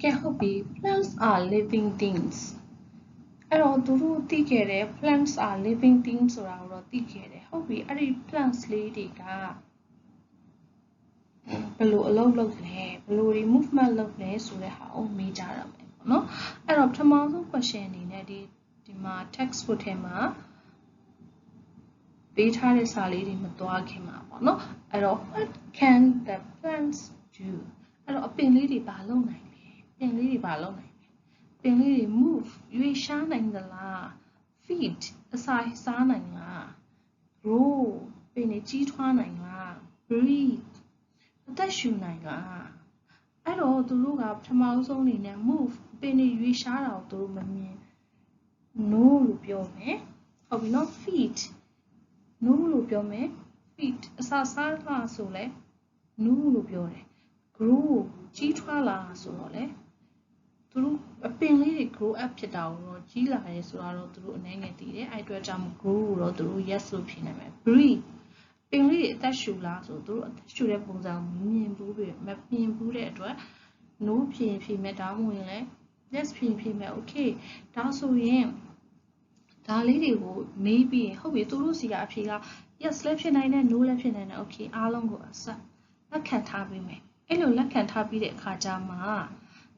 ကဲဟုတ်ပြီ plants are living things အဲ့တော့သူတို့သိခဲ့တယ် plants are living things ဆိုတာကိုတော့သိခဲ့တယ်ဟုတ်ပြီအဲ့ဒီ plants လေးတွေကဘယ်လိုအလုပ်လုပ်လဲဘယ်လိုတွေ movement လုပ်လဲဆိုတဲ့ဟာကိုမေးကြရမယ်ပေါ့နော်အဲ့တော့ပထမဆုံး question အနေနဲ့ဒီမှာ textbook ထဲမှာပေးထားတဲ့စာလေးတွေမသွားခင်မှာပေါ့နော်အဲ့တော့ what can the plants do အဲ့တော့အပင်လေးတွေဘာလုပ်နိုင်လဲပင်လေးတွေဘာလုပ်နိုင်လဲပင်လေးတွေ move ရွေ့ရှားနိုင်သလား feed အစာစားနိုင်လား grow ပင်တွေကြီးထွားနိုင်လား breathe အသက်ရှူနိုင်လားအဲ့တော့သူတို့ကပထမဆုံးအနေနဲ့ move ပင်တွေရွေ့ရှားတာကိုသူတို့မမြင် no လို့ပြောမယ်ဟုတ်ပြီနော် feed no လို့ပြောမယ် feed အစာစားလားဆိုလဲ no လို့ပြောတယ် grow ကြီးထွားလာဆိုတော့လေသူတို့အပင်လေးတွေ grow up ဖြစ်တာကိုတော့ကြီးလာတယ်ဆိုတာတော့သူတို့အနေငယ်သိတယ်အဲ့အတွက်ကြောင့် grow ကိုတော့သူတို့ yes လို့ဖြေနိုင်မယ် breathe ပင်လေးတွေအသက်ရှူလားဆိုသူတို့အသက်ရှူတဲ့ပုံစံကိုမမြင်ဘူးတဲ့အတွက် no ဖြေမယ်ဒါမှမဟုတ်ရင်လည်း yes ဖြေမယ် okay ဒါဆိုရင်ဒါလေးတွေကိုမေးပြီးရင်ဟုတ်ပြီသူတို့စီကအဖြေက yes လည်းဖြစ်နိုင်တယ် no လည်းဖြစ်နိုင်တယ် okay အားလုံးကိုအဆက်လက်ခံထားပေးမယ်အဲ့လိုလက်ခံထားပြီးတဲ့အခါကျမှ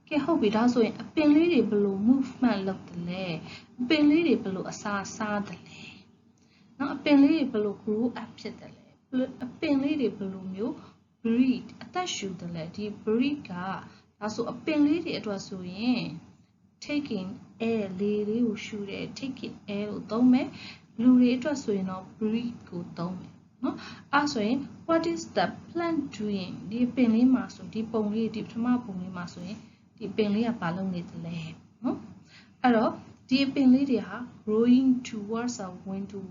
ကဲဟုတ်ပြီဒါဆိုရင်အပင်လေးတွေဘယ်လို movement လုပ်တယ်လဲအပင်လေးတွေဘယ်လိုအစာစားတယ်လဲနော်အပင်လေးတွေဘယ်လို grow up ဖြစ်တယ်လဲအပင်လေးတွေဘယ်လိုမျိုး breathe အသက်ရှူတယ်လဲဒီ breathe ကဒါဆိုအပင်လေးတွေအတွက်ဆိုရင် taking air လေလေးကိုရှူတယ် taking air ကိုသုံးမယ်လူတွေအတွက်ဆိုရင်တော့ breathe ကိုသုံးမယ်နော်အဲ့ဆိုရင် what is the plant doing ဒီပင်လေးမှာဆိုဒီပုံလေးဒီပထမပုံလေးမှာဆိုရင်ဒီပင်လေးကဘာလုပ်နေသလဲနော်အဲ့တော့ဒီပင်လေးတွေဟာ growing towards a window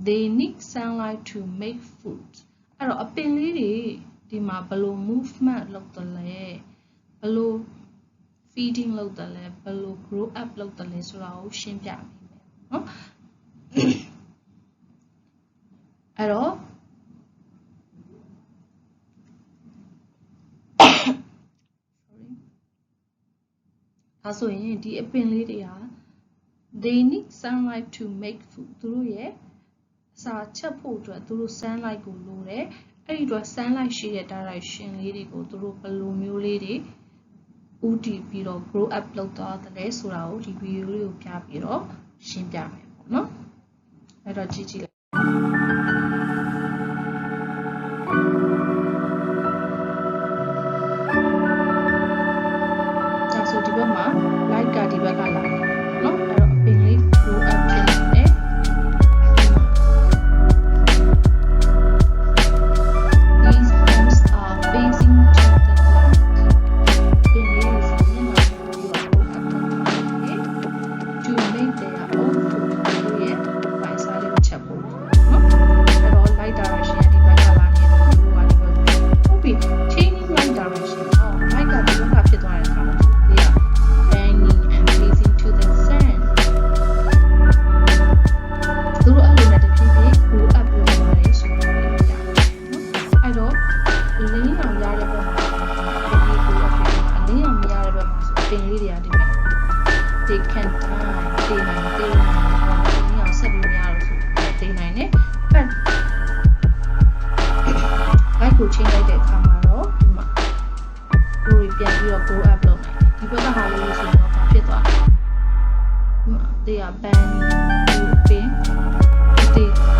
they need sunlight to make food အဲ့တော့အပင်လေးတွေဒီမှာဘယ်လို movement လုပ်သလဲဘယ်လို feeding လုပ်တယ်လဲဘယ်လို grow up လုပ်တယ်လဲဆိုတာကိုရှင်းပြပေးမယ်နော်အဲ့တော့ဒါဆိုရင်ဒီအပင်လေးတွေဟာ they need sunlight to make food သူတို့ရဲ့အစာချက်ဖို့အတွက်သူတို့ sunlight ကိုလိုတယ်အဲ့ဒီတော့ sunlight ရှိတဲ့ direction လေးတွေကိုသူတို့ဘယ်လိုမျိုးလေးတွေဦးတည်ပြီးတော့ grow up လုပ်သွားတယ်ဆိုတာကိုဒီဗီဒီယိုလေးကိုပြပြီးတော့ရှင်းပြမယ်ပေါ့နော်အဲ့တော့ကြည့်လိုက်ဒါဆိုဒီဘက်မှာ light ကဒီဘက်ကလာတယ်နော်အဲ့တော့အပင်လေး grow up ဖြစ်နေတယ် These plants are facing to the light ပင်လေးတွေဆိုရင်တော့ grow up လုပ်တယ် to make their own food တို့ရဲ့ပိုင်စားလေးကိုချက်ဖို့နော်အဲ့တော့ light direction ဒီဘက်ကလာနေတယ်ဒီဘက်ကဟုတ်ပြီ changing light direction အော် light ကဒီဘက်ကဖြစ်သွားတဲ့အခါမှာဒီက bending and facing to the sun သူတို့အဲ့လိုနဲ့တဖြည်းဖြည်း grow up လုပ်သွားတယ်ဆိုတော့ပြရတယ်နော်အဲ့တော့အလင်းရောင်ရတဲ့ဘက်မှာဒီ grow up အလင်းရောင်မရတဲ့ဘက်မှာဆိုပင်လေးတွေကဒီမဲ့ they can die တေးနိုင်တယ်အလင်းရောင်ဆက်ပြီးမရတော့ဆိုတေးနိုင်တယ် but light ကိုချိန်လိုက်တဲ့အခါမှာတော့ဒီမှာကိုယ်ပြန်ပြီးတော့ grow up လုပ်နိုင်တယ်ဒီဘက်ကဟာလေးဆိုတော့ဘာဖြစ်သွားလဲဒီမှာ they are bending to pin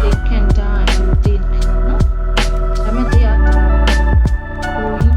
they can die တေးနိုင်တယ်နော်ဒါပေမဲ့ they are growing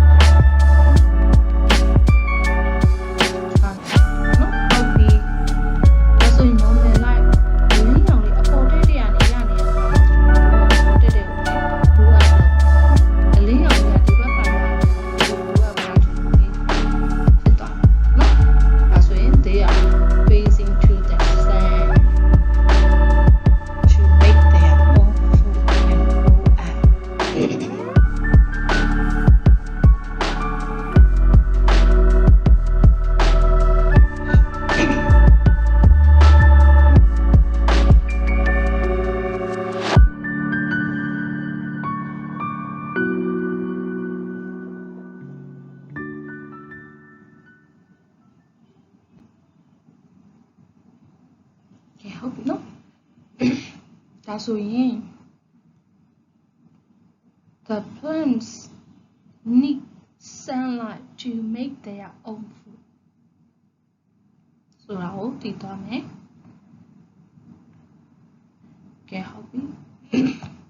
ဒါဆိုရင် the plants need sunlight to make their own food ဆိုတာကိုသိသွားမယ်ကဲဟုတ်ပြီ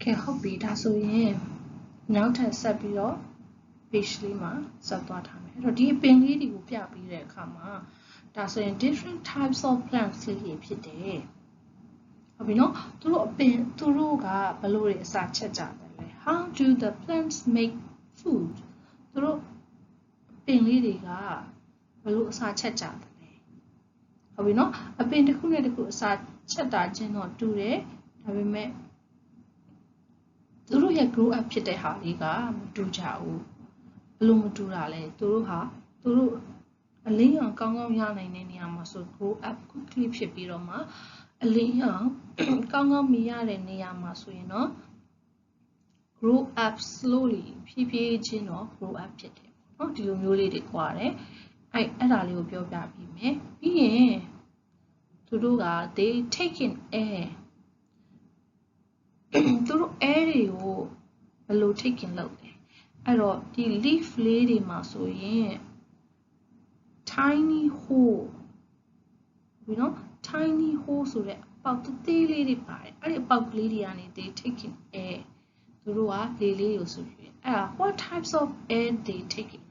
ကဲဟုတ်ပြီဒါဆိုရင်နောက်ထပ်ဆက်ပြီးတော့ page လေးမှာဆက်သွားထားမယ်အဲ့တော့ဒီအပင်လေးတွေကိုပြပြီးတဲ့အခါမှာဒါဆိုရင် different types of plants လေးတွေဖြစ်တယ်ဟုတ်ပြီနော်သူတို့ကဘယ်လိုတွေအစာချက်ကြတယ်လဲ how do the plants make food သူတို့အပင်လေးတွေကဘယ်လိုအစာချက်ကြတယ်လဲဟုတ်ပြီနော်အပင်တစ်ခုနဲ့တစ်ခုအစာချက်တာချင်းတော့တူတယ်ဒါပေမဲ့သူတို့ရဲ့ grow up ဖြစ်တဲ့ဟာလေးကမတူကြဘူးဘယ်လိုမတူတာလဲသူတို့အလင်းရောင်ကောင်းကောင်းရနိုင်တဲ့နေရာမှာဆို grow up quickly ဖြစ်ပြီးတော့မှအလင်းရောင်ကောင်းကောင်းမြင်ရတဲ့နေရာမှာဆိုရင်တော့ grow up slowly ဖြည်းဖြည်းချင်းတော့ grow up ဖြစ်တယ်เนาะဒီလိုမျိုးလေးတွေကြွားတယ်အဲ့ဒါလေးကိုပြောပြပြီးမယ်ပြီးရင်သူတို့က they take in air သူတို့ air တွေကိုဘယ်လို take in လုပ်လဲအဲ့တော့ဒီ leaf လေးတွေမှာဆိုရင် tiny hole ဒီနော် tiny hole ဆိုတဲ့အပေါက်သေးလေးတွေပါတယ်အဲ့ဒီအပေါက်ကလေးတွေကနေ they take in air သူတို့ကလေလေးကိုဆိုပြီးအဲ့ဒါ what types of air they take in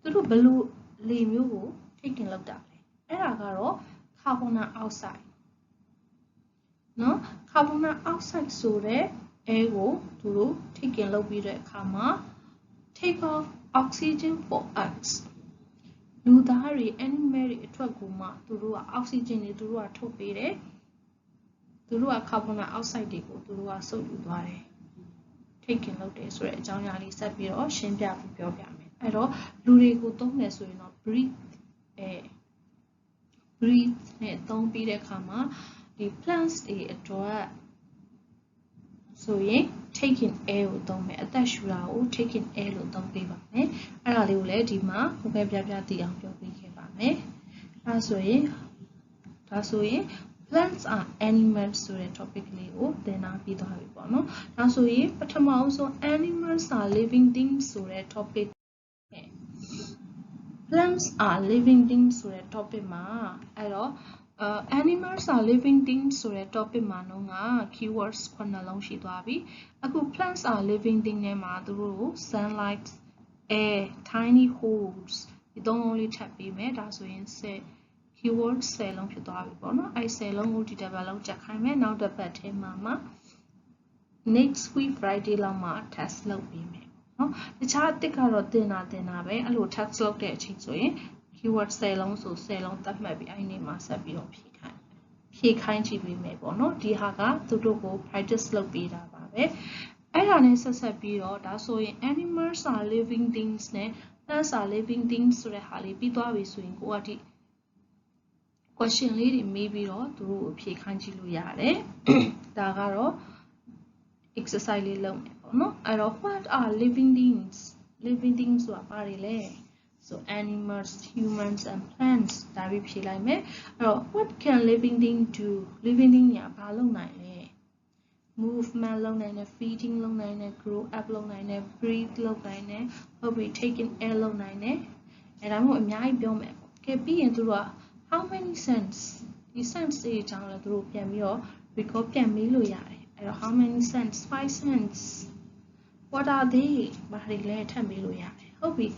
သူတို့ဘယ်လိုလေမျိုးကို take in လုပ်တာလဲအဲ့ဒါကတော့ carbon dioxide နော် carbon dioxide ဆိုတဲ့ air ကိုသူတို့ take in လုပ်ပြီးတဲ့အခါမှာ take off oxygen for us လူသားတွေ animal တွေအထွက်ကိုမှသူတို့က oxygen တွေသူတို့ကထုတ်ပေးတယ်သူတို့က carbon dioxide တွေကိုသူတို့ကစုပ်ယူသွားတယ် take in လုပ်တယ်ဆိုတဲ့အကြောင်းအရာလေးဆက်ပြီးတော့ရှင်းပြပြီးပြောပြမယ်အဲ့တော့လူတွေကိုသုံးတယ်ဆိုရင်တော့ breathe နဲ့သုံးပြီးတဲ့အခါမှာဒီ plants တွေအတွက်ဆိုရင် take in air ကိုသုံးမယ်အသက်ရှူတာကို take in air လို့သုံးပေးပါမယ်အဲ့ဒါလေးကိုလည်းဒီမှာဟိုဘက်ပြသိအောင်ပြောပြခဲ့ပါမယ်ဒါဆိုရင် plants are animals ဆိုတဲ့ topic လေးကိုသင်ထားပြီးသွားပြီပေါ့နော်ဒါဆိုရင်ပထမဆုံး animals are living things ဆိုတဲ့ topic plants are living things ဆိုတဲ့ topic မှာအဲ့တော့ animals are living things ဆိုတဲ့ topic မှာတော့က keywords 9 လုံးရှိသွားပြီအခု plants are living thing နဲ့မှာသူတို့ကို sunlight air tiny holes ဒီသုံးလုံးလေးထပ်ပေးမယ်ဒါဆိုရင်keyword 10 လုံးဖြစ်သွားပြီပေါ့နော်အဲ့10လုံးကိုဒီတစ်ပတ်လုံးချက်ခိုင်းမယ်နောက်တစ်ပတ်ထဲမှာ next week Friday လောက်မှာ test လုပ်ပေးမယ်နော်တခြားအတစ်ကတော့တင်တာပဲအဲ့လို test လုပ်တဲ့အချိန်ဆိုရင် keyword 10 လုံးဆို10လုံးသတ်မှတ်ပြီးအဲ့ဒီမှာဆက်ပြီးတော့ဖြည့်ခိုင်းကြည့်ပေးမယ်ပေါ့နော်ဒီဟာကသူတို့ကို practice လုပ်ပေးတာပါပဲအဲ့ဒါနဲ့ဆက်ပြီးတော့ဒါဆိုရင် animals are living things နဲ့ plants are living things ဆိုတဲ့ဟာလေးပြီးသွားပြီဆိုရင်ကိုကဒီ question လေးတွေမေးပြီးတော့သူတို့ကိုဖြည့်ခိုင်းကြည့်လို့ရတယ်ဒါကတော့ exercise လေးလုပ်မယ်ပေါ့နော်အဲ့တော့ what are living things ဆိုတာဘာတွေလဲ so animals humans and plants ဒါပြီးဖြည့်လိုက်မယ်အဲ့တော့ what can living thing do living thing ညာဘာလုပ်နိုင်လဲ movement လုပ်နိုင်တယ် feeding လုပ်နိုင်တယ် grow up လုပ်နိုင်တယ် breathe လုပ်နိုင်တယ်ဟုတ်ပြီ taking air လုပ်နိုင်တယ်အဲ့ဒါမျိုးအများကြီးပြောမယ်ပေါ့ကဲပြီးရင်သူတို့ကhow many cents ဒီ cents တွေအကြောင်းလည်းသူတို့ပြန်ပြီးတော့ record ပြန်မေးလို့ရတယ်အဲ့တော့ how many cents 5 cents what are they ဘာတွေလဲထပ်မေးလို့ရတယ်ဟုတ်ပြီ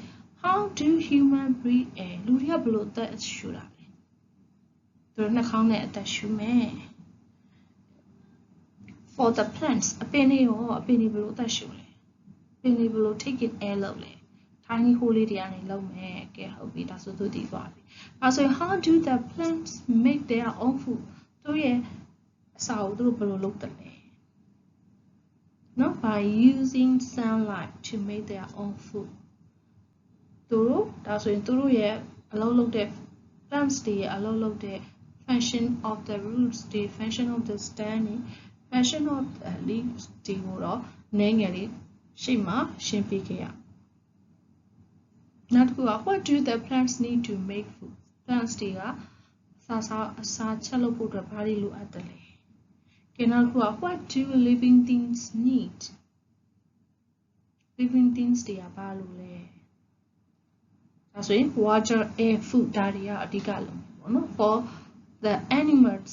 how do human breathe air လူတွေကဘယ်လိုအသက်ရှူတာလဲသူတို့နှာခေါင်းနဲ့အသက်ရှူမယ် for the plants အပင်တွေဘယ်လိုအသက်ရှူလဲအပင်တွေဘယ်လို taking air လုပ်လဲtiny hole လေးတွေကနေလုပ်မယ်ကဲဟုတ်ပြီဒါဆိုသူတည်သွားပြီအဲဆိုရင် how do the plants make their own food သူရဲ့အစာကိုသူတို့ဘယ်လိုလုပ်တယ်လဲနော် by using sunlight to make their own food သူတို့ဒါဆိုရင်သူတို့ရဲ့အလုပ်လုပ်တဲ့ plants တွေရဲ့အလုပ်လုပ်တဲ့ function of the roots တွေ function of the stem တွေ function of the leaves တွေကိုတော့နည်းငယ်လေးရှေ့မှာရှင်းပြခဲ့ရနောက်တစ်ခုက what do the plants need to make food plants တွေကအစာချက်လုပ်ဖို့အတွက်ဘာတွေလိုအပ်တယ်လဲကဲနောက်တစ်ခုက what do living things need living things တွေကဘာလိုလဲဒါဆိုရင် water air food ဒါတွေကအဓိကလုံးပေါ့နော် for the animals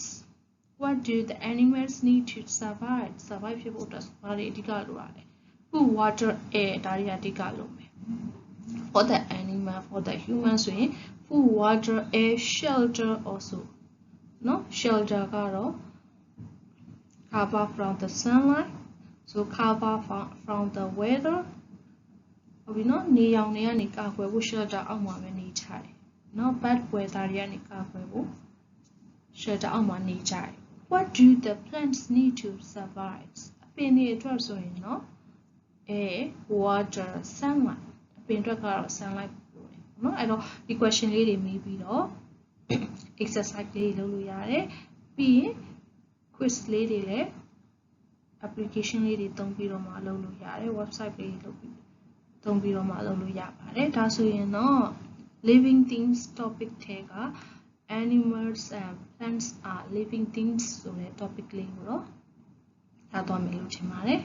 what do the animals need to survive ဖြစ်ဖို့အတွက်ဘာတွေအဓိကလိုရလဲ food water air ဒါတွေအဓိကလုံးပဲ for the animal for the human ဆိုရင် food water air shelter also နော် shelter ကတော့ cover from the sunlight so cover from the weather ဟုတ်ပြီနော်နေရောင်တွေကနေကာကွယ်ဖို့ shelter အောက်မှာပဲနေကြတယ်နော် bad weather တွေကနေကာကွယ်ဖို့ shelter အောက်မှာနေကြတယ် what do the plants need to survive အပင်တွေအတွက်ဆိုရင်နော် air water sunlight အပင်အတွက်ကတော့ sunlight ပို့တယ်နော်အဲ့တော့ဒီ question လေးတွေမေးပြီးတော့ exercise လေးလုပ်လို့ရတယ်ပြီးရင် quiz လေးတွေလည်း application လေးတွေသုံးပြီးတော့မှလုပ်လို့ရတယ် website လေးလုပ်ပြီးသုံးပြီးတော့မှလုပ်လို့ရပါတယ်ဒါဆိုရင်တော့ living things topic ထဲက animals and plants are living things ဆိုတဲ့ topic လေးကိုတော့ထားသွားမယ်လို့ထင်ပါတယ်